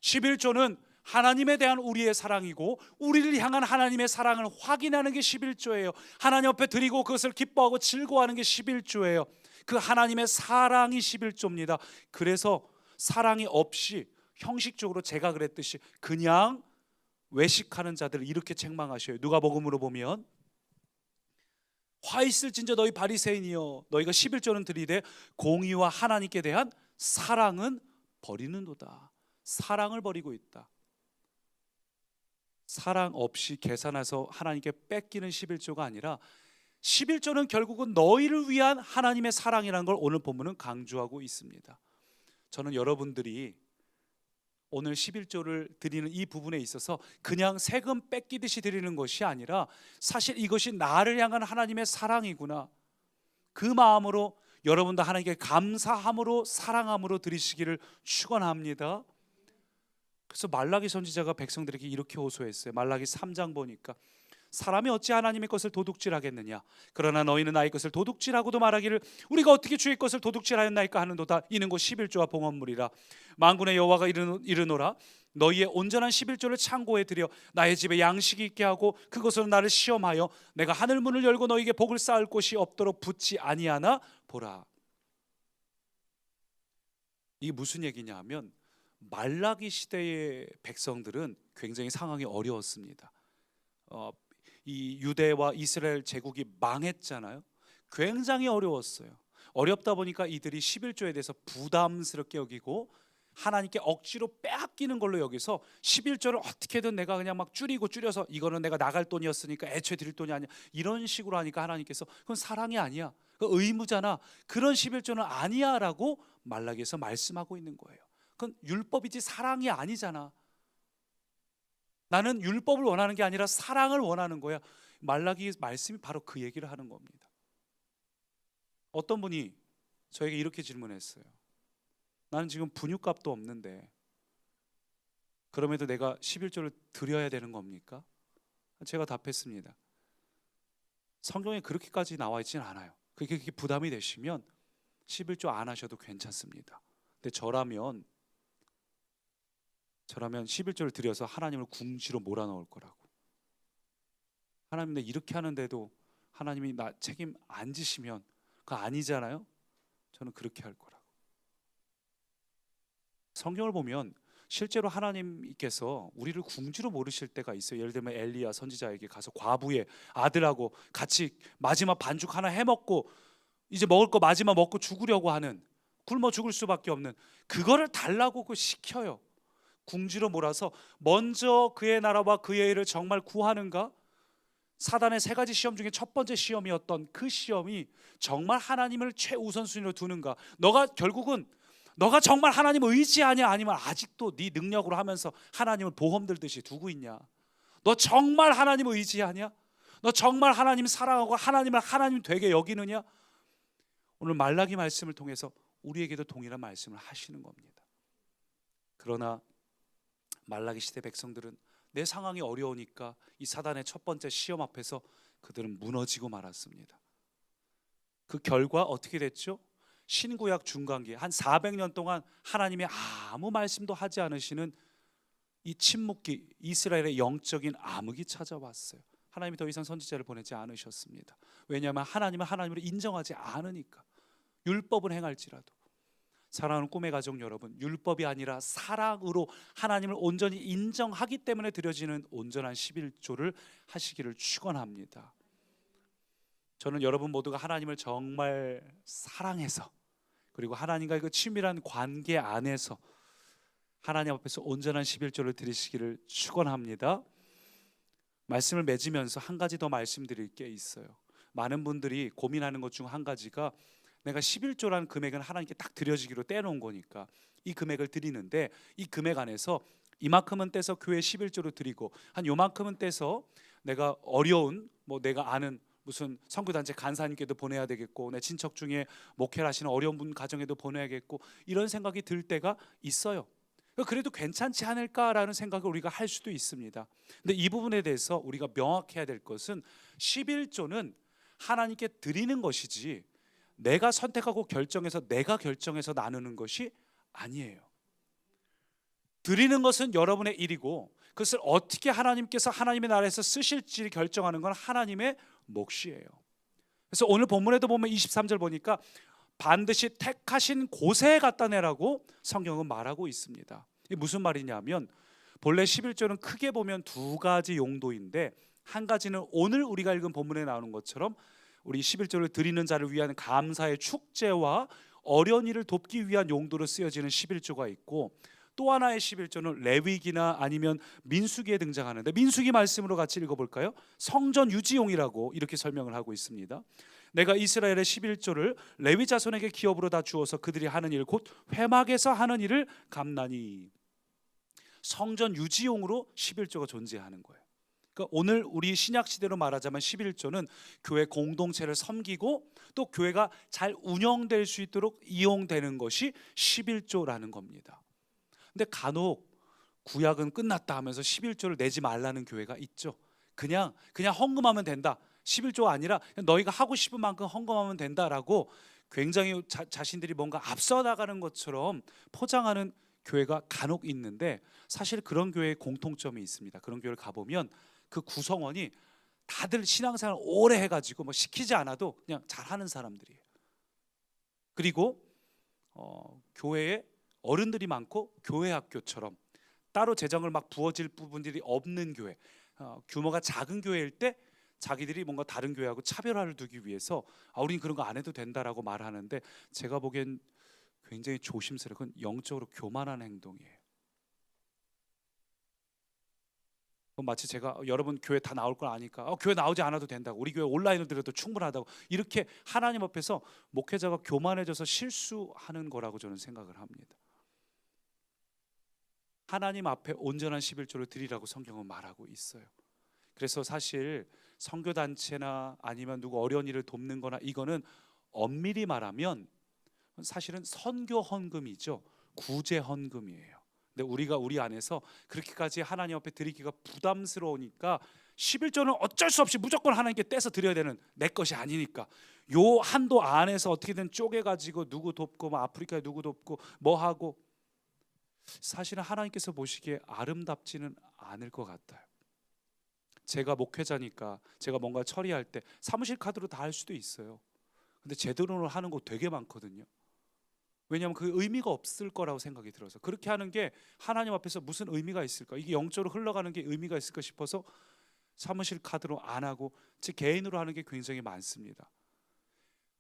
11조는 하나님에 대한 우리의 사랑이고, 우리를 향한 하나님의 사랑을 확인하는 게 11조예요. 하나님 앞에 드리고 그것을 기뻐하고 즐거워하는 게 11조예요. 그 하나님의 사랑이 11조입니다. 그래서 사랑이 없이 형식적으로 제가 그랬듯이 그냥 외식하는 자들을 이렇게 책망하셔요. 누가복음으로 보면 화 있을진저 너희 바리새인이여, 너희가 11조는 드리되 공의와 하나님께 대한 사랑은 버리는도다. 사랑을 버리고 있다. 사랑 없이 계산해서 하나님께 뺏기는 11조가 아니라, 11조는 결국은 너희를 위한 하나님의 사랑이라는 걸 오늘 본문은 강조하고 있습니다. 저는 여러분들이 오늘 11조를 드리는 이 부분에 있어서 그냥 세금 뺏기듯이 드리는 것이 아니라, 사실 이것이 나를 향한 하나님의 사랑이구나, 그 마음으로 여러분도 하나님께 감사함으로 사랑함으로 드리시기를 축원합니다. 그래서 말라기 선지자가 백성들에게 이렇게 호소했어요. 말라기 3장 보니까 사람이 어찌 하나님의 것을 도둑질하겠느냐, 그러나 너희는 나의 것을 도둑질하고도 말하기를 우리가 어떻게 주의 것을 도둑질하였나이까 하는도다. 이는 곧 11조와 봉헌물이라. 만군의 여호와가 이르노라, 너희의 온전한 11조를 창고에 들여 나의 집에 양식이 있게 하고 그것으로 나를 시험하여 내가 하늘 문을 열고 너희에게 복을 쌓을 곳이 없도록 붙지 아니하나 보라. 이게 무슨 얘기냐 하면, 말라기 시대의 백성들은 굉장히 상황이 어려웠습니다. 이 유대와 이스라엘 제국이 망했잖아요. 굉장히 어려웠어요. 어렵다 보니까 이들이 11조에 대해서 부담스럽게 여기고 하나님께 억지로 빼앗기는 걸로 여기서 11조를 어떻게든 내가 그냥 막 줄여서 이거는 내가 나갈 돈이었으니까 애초에 드릴 돈이 아니야, 이런 식으로 하니까 하나님께서 그건 사랑이 아니야, 그 의무잖아, 그런 11조는 아니야 라고 말라기에서 말씀하고 있는 거예요. 그건 율법이지 사랑이 아니잖아. 나는 율법을 원하는 게 아니라 사랑을 원하는 거야. 말라기 말씀이 바로 그 얘기를 하는 겁니다. 어떤 분이 저에게 이렇게 질문했어요. 나는 지금 분유값도 없는데 그럼에도 내가 11조를 드려야 되는 겁니까? 제가 답했습니다. 성경에 그렇게까지 나와 있지는 않아요. 그게 부담이 되시면 11조 안 하셔도 괜찮습니다. 근데 저라면 11조를 드려서 하나님을 궁지로 몰아넣을 거라고. 하나님, 내 이렇게 하는데도 하나님이 나 책임 안 지시면 그거 아니잖아요. 저는 그렇게 할 거라고. 성경을 보면 실제로 하나님께서 우리를 궁지로 모르실 때가 있어요. 예를 들면 엘리야 선지자에게 가서 과부의 아들하고 같이 마지막 반죽 하나 해먹고 이제 먹을 거 마지막 먹고 죽으려고 하는, 굶어 죽을 수밖에 없는, 그거를 달라고 그 시켜요. 궁지로 몰아서 먼저 그의 나라와 그의 일을 정말 구하는가? 사단의 세 가지 시험 중에 첫 번째 시험이었던 그 시험이 정말 하나님을 최우선순위로 두는가? 결국은 너가 정말 하나님을 의지하냐, 아니면 아직도 네 능력으로 하면서 하나님을 보험 들듯이 두고 있냐? 너 정말 하나님을 의지하냐? 너 정말 하나님 사랑하고 하나님을 하나님 되게 여기느냐? 오늘 말라기 말씀을 통해서 우리에게도 동일한 말씀을 하시는 겁니다. 그러나 말라기 시대 백성들은 내 상황이 어려우니까 이 사단의 첫 번째 시험 앞에서 그들은 무너지고 말았습니다. 그 결과 어떻게 됐죠? 신구약 중간기에 한 400년 동안 하나님이 아무 말씀도 하지 않으시는 이 침묵기, 이스라엘의 영적인 암흑이 찾아왔어요. 하나님이 더 이상 선지자를 보내지 않으셨습니다. 왜냐하면 하나님은 하나님으로 인정하지 않으니까. 율법은 행할지라도. 사랑하는 꿈의 가족 여러분, 율법이 아니라 사랑으로 하나님을 온전히 인정하기 때문에 드려지는 온전한 11조를 하시기를 축원합니다. 저는 여러분 모두가 하나님을 정말 사랑해서, 그리고 하나님과의 그 친밀한 관계 안에서 하나님 앞에서 온전한 11조를 드리시기를 축원합니다. 말씀을 맺으면서 한 가지 더 말씀드릴 게 있어요. 많은 분들이 고민하는 것 중 한 가지가, 내가 11조라는 금액은 하나님께 딱 드려지기로 떼놓은 거니까 이 금액을 드리는데, 이 금액 안에서 이만큼은 떼서 교회 11조로 드리고 한 요만큼은 떼서 내가 어려운, 내가 아는 무슨 선교단체 간사님께도 보내야 되겠고, 내 친척 중에 목회를 하시는 어려운 분 가정에도 보내야겠고, 이런 생각이 들 때가 있어요. 그래도 괜찮지 않을까라는 생각을 우리가 할 수도 있습니다. 근데 이 부분에 대해서 우리가 명확해야 될 것은, 11조는 하나님께 드리는 것이지 내가 선택하고 내가 결정해서 나누는 것이 아니에요. 드리는 것은 여러분의 일이고, 그것을 어떻게 하나님께서 하나님의 나라에서 쓰실지 결정하는 건 하나님의 몫이에요. 그래서 오늘 본문에도 보면 23절 보니까 반드시 택하신 곳에 갖다 내라고 성경은 말하고 있습니다. 이게 무슨 말이냐면, 본래 11조는 크게 보면 두 가지 용도인데, 한 가지는 오늘 우리가 읽은 본문에 나오는 것처럼 우리 11조를 드리는 자를 위한 감사의 축제와 어려운 일을 돕기 위한 용도로 쓰여지는 11조가 있고, 또 하나의 11조는 레위기나 아니면 민수기에 등장하는데, 민수기 말씀으로 같이 읽어볼까요? 성전 유지용이라고 이렇게 설명을 하고 있습니다. 내가 이스라엘의 11조를 레위 자손에게 기업으로 다 주어서 그들이 하는 일, 곧 회막에서 하는 일을 갚나니. 성전 유지용으로 11조가 존재하는 거예요. 그러니까 오늘 우리 신약 시대로 말하자면 11조는 교회 공동체를 섬기고 또 교회가 잘 운영될 수 있도록 이용되는 것이 11조라는 겁니다. 근데 간혹 구약은 끝났다 하면서 11조를 내지 말라는 교회가 있죠. 그냥 헌금하면 된다, 11조가 아니라 너희가 하고 싶은 만큼 헌금하면 된다라고 굉장히 자신들이 뭔가 앞서 나가는 것처럼 포장하는 교회가 간혹 있는데, 사실 그런 교회의 공통점이 있습니다. 그런 교회를 가보면 그 구성원이 다들 신앙생활 오래 해가지고 시키지 않아도 그냥 잘하는 사람들이에요. 그리고 교회에 어른들이 많고 교회 학교처럼 따로 재정을 막 부어질 부분들이 없는 교회, 규모가 작은 교회일 때 자기들이 뭔가 다른 교회하고 차별화를 두기 위해서 우린 그런 거 안 해도 된다라고 말하는데, 제가 보기엔 굉장히 조심스러운, 그건 영적으로 교만한 행동이에요. 마치 제가 여러분 교회 다 나올 걸 아니까 교회 나오지 않아도 된다고, 우리 교회 온라인으로 드려도 충분하다고, 이렇게 하나님 앞에서 목회자가 교만해져서 실수하는 거라고 저는 생각을 합니다. 하나님 앞에 온전한 11조를 드리라고 성경은 말하고 있어요. 그래서 사실 선교단체나 아니면 누구 어려운 일을 돕는 거나, 이거는 엄밀히 말하면 사실은 선교 헌금이죠. 구제 헌금이에요. 근데 우리가 우리 안에서 그렇게까지 하나님 앞에 드리기가 부담스러우니까 11조는 어쩔 수 없이 무조건 하나님께 떼서 드려야 되는, 내 것이 아니니까 요 한도 안에서 어떻게든 쪼개가지고 누구 돕고 뭐 아프리카에 누구 돕고 뭐 하고, 사실은 하나님께서 보시기에 아름답지는 않을 것 같아요. 제가 목회자니까 제가 뭔가 처리할 때 사무실 카드로 다 할 수도 있어요. 근데 제 돈으로 하는 거 되게 많거든요. 왜냐하면 그 의미가 없을 거라고 생각이 들어서, 그렇게 하는 게 하나님 앞에서 무슨 의미가 있을까, 이게 영적으로 흘러가는 게 의미가 있을까 싶어서 사무실 카드로 안 하고 제 개인으로 하는 게 굉장히 많습니다.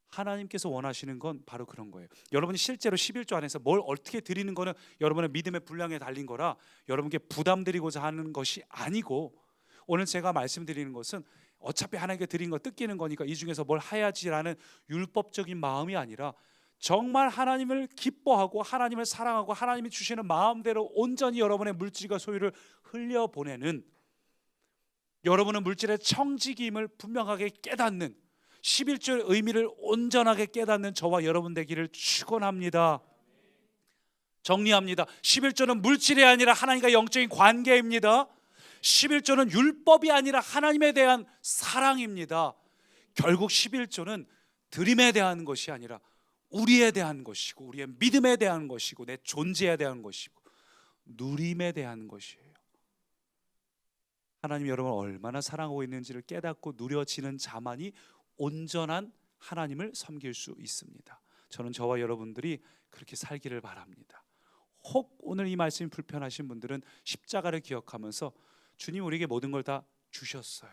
하나님께서 원하시는 건 바로 그런 거예요. 여러분이 실제로 11조 안에서 뭘 어떻게 드리는 거는 여러분의 믿음의 분량에 달린 거라 여러분께 부담 드리고자 하는 것이 아니고, 오늘 제가 말씀드리는 것은 어차피 하나님께 드린 거 뜯기는 거니까 이 중에서 뭘 해야지라는 율법적인 마음이 아니라, 정말 하나님을 기뻐하고 하나님을 사랑하고 하나님이 주시는 마음대로 온전히 여러분의 물질과 소유를 흘려보내는, 여러분의 물질의 청지기임을 분명하게 깨닫는, 11조의 의미를 온전하게 깨닫는 저와 여러분 되기를 축원합니다. 정리합니다. 11조는 물질이 아니라 하나님과 영적인 관계입니다. 11조는 율법이 아니라 하나님에 대한 사랑입니다. 결국 11조는 드림에 대한 것이 아니라 우리에 대한 것이고, 우리의 믿음에 대한 것이고, 내 존재에 대한 것이고, 누림에 대한 것이에요. 하나님 여러분을 얼마나 사랑하고 있는지를 깨닫고 누려지는 자만이 온전한 하나님을 섬길 수 있습니다. 저는 저와 여러분들이 그렇게 살기를 바랍니다. 혹 오늘 이 말씀이 불편하신 분들은 십자가를 기억하면서, 주님 우리에게 모든 걸 다 주셨어요.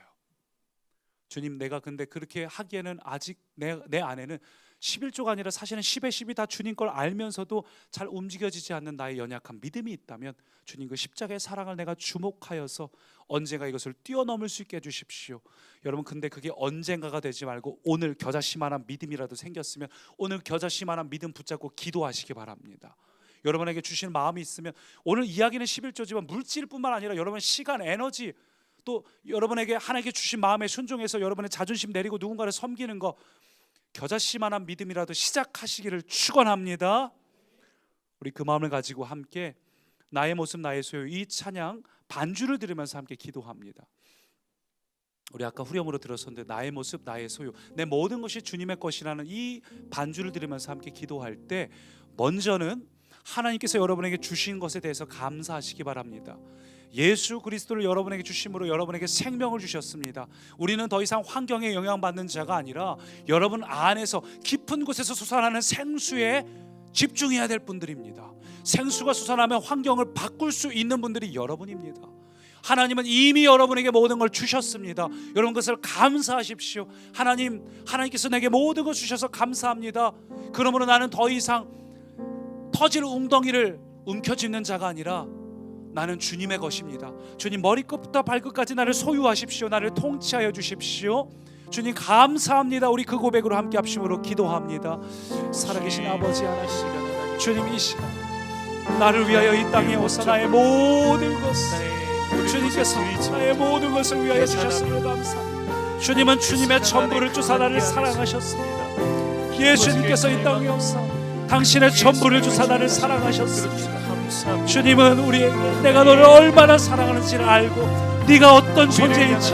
주님 내가 근데 그렇게 하기에는 아직 내 안에는 11조가 아니라 사실은 10의 10이 다 주님 걸 알면서도 잘 움직여지지 않는 나의 연약한 믿음이 있다면, 주님 그 십자가의 사랑을 내가 주목하여서 언젠가 이것을 뛰어넘을 수 있게 해주십시오. 여러분 근데 그게 언젠가가 되지 말고 오늘 겨자씨만한 믿음이라도 생겼으면 오늘 겨자씨만한 믿음 붙잡고 기도하시기 바랍니다. 여러분에게 주시는 마음이 있으면, 오늘 이야기는 11조지만 물질뿐만 아니라 여러분의 시간, 에너지, 또 여러분에게 하나님께 주신 마음에 순종해서 여러분의 자존심 내리고 누군가를 섬기는 거, 겨자씨만한 믿음이라도 시작하시기를 축원합니다. 우리 그 마음을 가지고 함께 나의 모습 나의 소유, 이 찬양 반주를 들으면서 함께 기도합니다. 우리 아까 후렴으로 들었었는데, 나의 모습 나의 소유, 내 모든 것이 주님의 것이라는 이 반주를 들으면서 함께 기도할 때, 먼저는 하나님께서 여러분에게 주신 것에 대해서 감사하시기 바랍니다. 예수 그리스도를 여러분에게 주심으로 여러분에게 생명을 주셨습니다. 우리는 더 이상 환경에 영향받는 자가 아니라 여러분 안에서 깊은 곳에서 솟아나는 생수에 집중해야 될 분들입니다. 생수가 솟아나면 환경을 바꿀 수 있는 분들이 여러분입니다. 하나님은 이미 여러분에게 모든 걸 주셨습니다. 여러분 그것을 감사하십시오. 하나님께서 내게 모든 걸 주셔서 감사합니다. 그러므로 나는 더 이상 터질 웅덩이를 움켜쥐는 자가 아니라 나는 주님의 것입니다. 주님 머리끝부터 발끝까지 나를 소유하십시오. 나를 통치하여 주십시오. 주님 감사합니다. 우리 그 고백으로 함께 합심으로 기도합니다. 살아계신 아버지 하나님, 주님 이 시간 나를 위하여 이 땅에 오사 나의 모든 것을 주님께서 나의 모든 것을 위하여 주셨으므로 감사합니다. 주님은 주님의 전부를 주사 나를 사랑하셨습니다. 예수님께서 이 땅에 오사 당신의 전부를 주사 나를 사랑하셨습니다. 주님은 우리에게 내가 너를 얼마나 사랑하는지를 알고 네가 어떤 존재인지,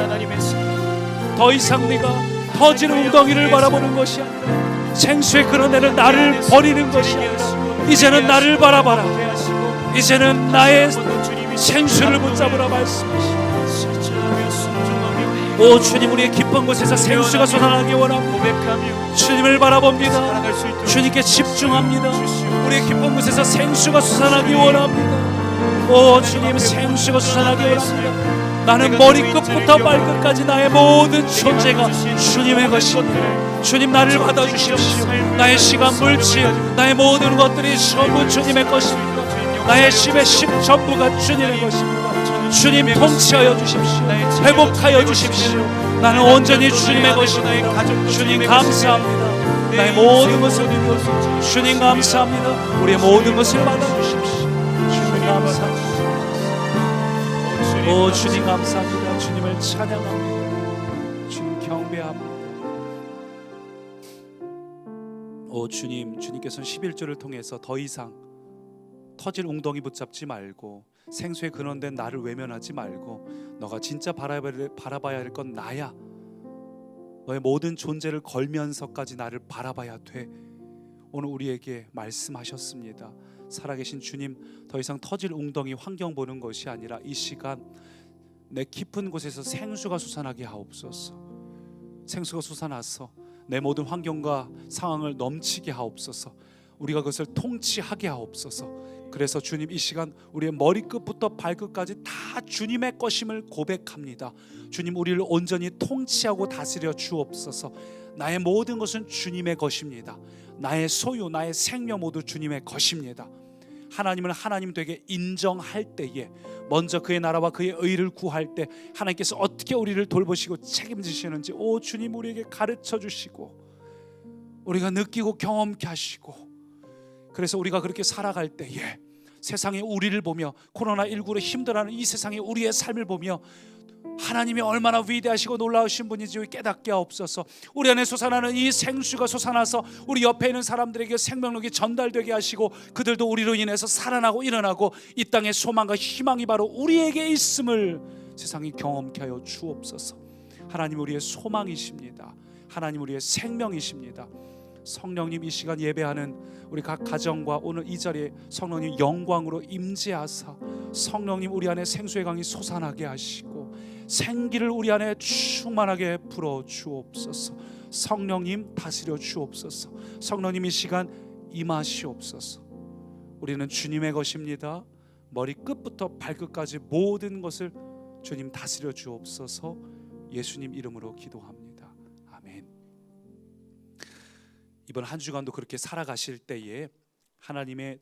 더 이상 네가 터지는 웅덩이를 바라보는 것이 아니라 생수에 끌어내는 나를 버리는 것이 아니라 이제는 나를 바라봐라. 이제는 나의 생수를 붙잡으라 말씀하시오. 오 주님, 우리의 깊은 곳에서 생수가 솟아나기 원합니다. 고백하며 주님을 바라봅니다. 살아갈 수 있도록 주님께 집중합니다. 주시옵소서. 우리의 깊은 곳에서 생수가 솟아나기 원합니다. 오 주님, 생수가 솟아나기 원합니다. 나는 머리끝부터 발끝까지 나의 모든 존재가 주님의 것입니다. 주님, 나를 받아주십시오. 나의 시간, 물질, 나의 모든 것들이 전부 주님의 것입니다. 나의 10의 10 전부가 주님의 것입니다. 주님, 통치하여 주십시오. 회복하여 주십시오. 나는 온전히 주님의 것입니다. 주님 감사합니다. 나의 모든 것을 드리옵소서. 주님 감사합니다. 우리의 모든 것을 받아주십시오. 주님 감사합니다. 오 주님 감사합니다. 주님을 찬양합니다. 주님 경배합니다. 오 주님, 주님께서는 11조를 통해서 더 이상 터질 웅덩이 붙잡지 말고 생수의 근원된 나를 외면하지 말고 너가 진짜 바라봐야 할 건 나야. 너의 모든 존재를 걸면서까지 나를 바라봐야 돼. 오늘 우리에게 말씀하셨습니다. 살아계신 주님, 더 이상 터질 웅덩이 환경 보는 것이 아니라 이 시간 내 깊은 곳에서 생수가 솟아나게 하옵소서. 생수가 솟아나서 내 모든 환경과 상황을 넘치게 하옵소서. 우리가 그것을 통치하게 하옵소서. 그래서 주님, 이 시간 우리의 머리끝부터 발끝까지 다 주님의 것임을 고백합니다. 주님, 우리를 온전히 통치하고 다스려 주옵소서. 나의 모든 것은 주님의 것입니다. 나의 소유, 나의 생명 모두 주님의 것입니다. 하나님을 하나님 되게 인정할 때에, 먼저 그의 나라와 그의 의를 구할 때 하나님께서 어떻게 우리를 돌보시고 책임지시는지 오 주님, 우리에게 가르쳐 주시고 우리가 느끼고 경험케 하시고, 그래서 우리가 그렇게 살아갈 때에 세상에 우리를 보며, 코로나19로 힘들어하는 이 세상에 우리의 삶을 보며 하나님이 얼마나 위대하시고 놀라우신 분인지 깨닫게 하옵소서. 우리 안에 솟아나는 이 생수가 솟아나서 우리 옆에 있는 사람들에게 생명력이 전달되게 하시고 그들도 우리로 인해서 살아나고 일어나고 이 땅의 소망과 희망이 바로 우리에게 있음을 세상이 경험케 하여 주옵소서. 하나님, 우리의 소망이십니다. 하나님, 우리의 생명이십니다. 성령님, 이 시간 예배하는 우리 각 가정과 오늘 이 자리에 성령님 영광으로 임재하사 성령님 우리 안에 생수의 강이 솟아나게 하시고 생기를 우리 안에 충만하게 불어 주옵소서. 성령님 다스려 주옵소서. 성령님 이 시간 임하시옵소서. 우리는 주님의 것입니다. 머리 끝부터 발끝까지 모든 것을 주님 다스려 주옵소서. 예수님 이름으로 기도합니다. 아멘. 이번 한 주간도 그렇게 살아가실 때에 하나님의